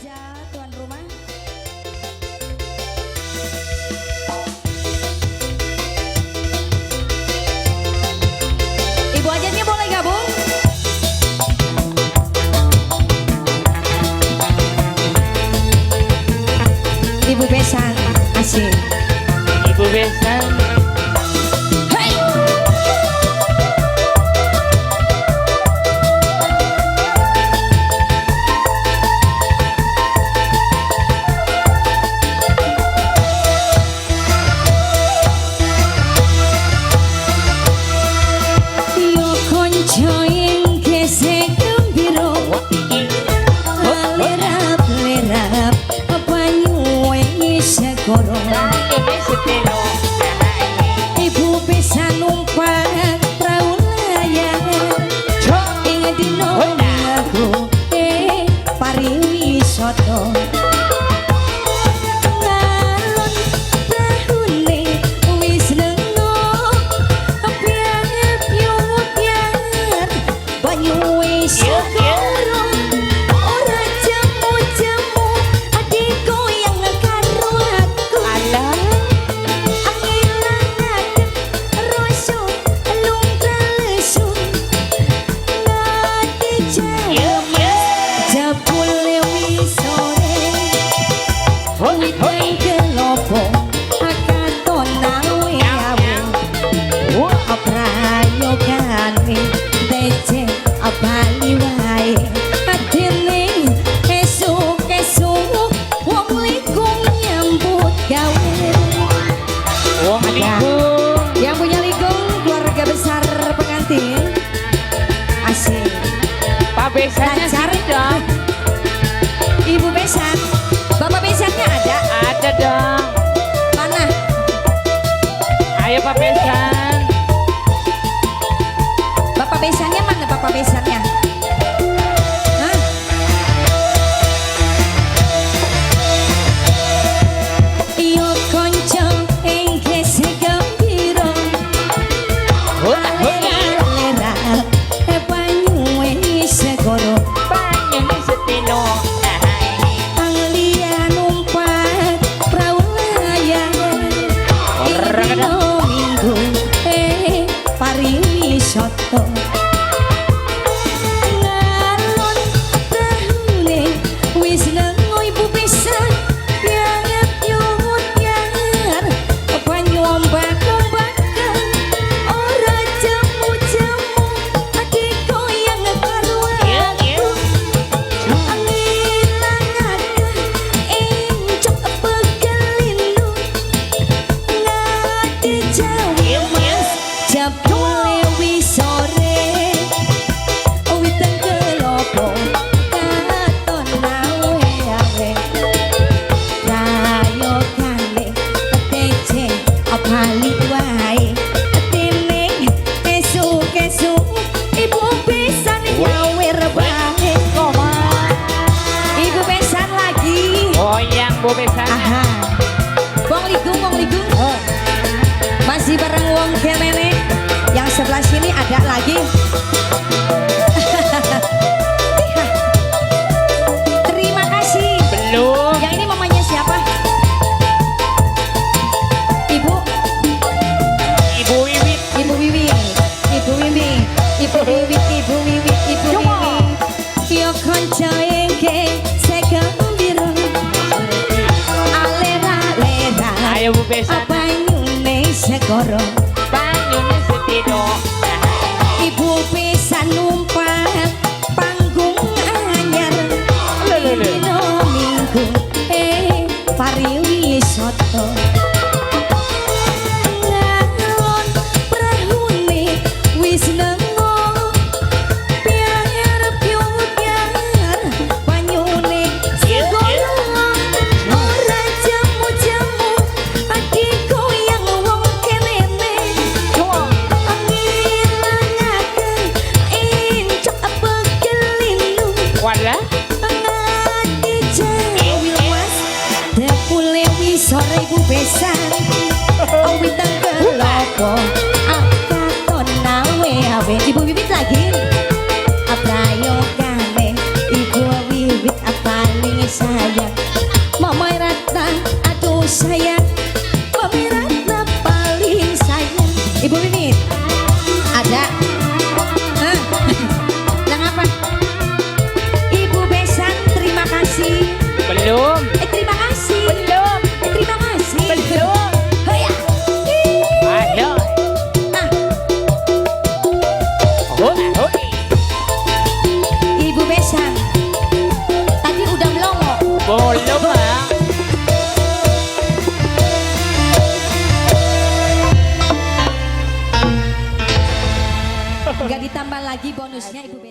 aja tuan rumah. Ibu ajennya boleh gabung? Ibu besan, asik. Ibu besan. Ibu bisa numpak perahu layar ing dino aku pariwisata ngalon prahune wis lengo piye-piye banyu wis yang punya ligung keluarga besar pengantin asik. Pak besannya cari dong. Ibu besan, bapak besannya ada? Ada dong. Mana? Ayo Pak besan. Bapak besannya mana bapak besannya? Hah? Iyo konco engke segambiro lera banyu segoro Banyu setino. anglia numpak perahu layar dino minggu pariwisata ngalon prahune wis lengo ibu besan pianget nyuwun yar banyu ombak-ombakan ora jamu-jamu ati goyang karo aku angilangaken encok pegelinu ngati jawi mas jabule wis sore witeng kelopo katon awe-awe rayo kane tece apali wae teneng esuk-esuk ibu besan nyawer bae ibu besan lagi Goyang Bu besan. aha wong ligung masih bareng wong kelene yang sebelah sini ada lagi. Terima kasih. Belum. Yang ini mamanya siapa? Ibu Ibu Wiwit. Ibu Wiwi Ibu Wiwi Ibu Wiwi Ibu Wiwi Ibu Wiwi yo konco engke segambiro alera-lera Ayo Bu besan. banyune segoro Banyu setino. ibu bisa numpak panggung anyar dino minggu pariwisata ngalon prahune wis lengo piar-piar banyune segoro ora jamu-jamu ati goyang wong kelene angilangaken encok pegelinu Wala. ngati jawi lemas dapule wis sore ibu besan witeng kelopo akaton awe-awe ibu bibit lagi aprayogane ibu wiwit apaling sayang, pemirsa paling sayang. Ibu Mimin, ada? Hah? Lang apa? Ibu Besan, terima kasih. Belum. Terima kasih. Belum. Terima kasih. Belum. Hoya. Ayo. Ah, Oh. Ibu Besan, tadi udah melongo. Belum ah. Nggak ditambah lagi bonusnya Ibu Besan.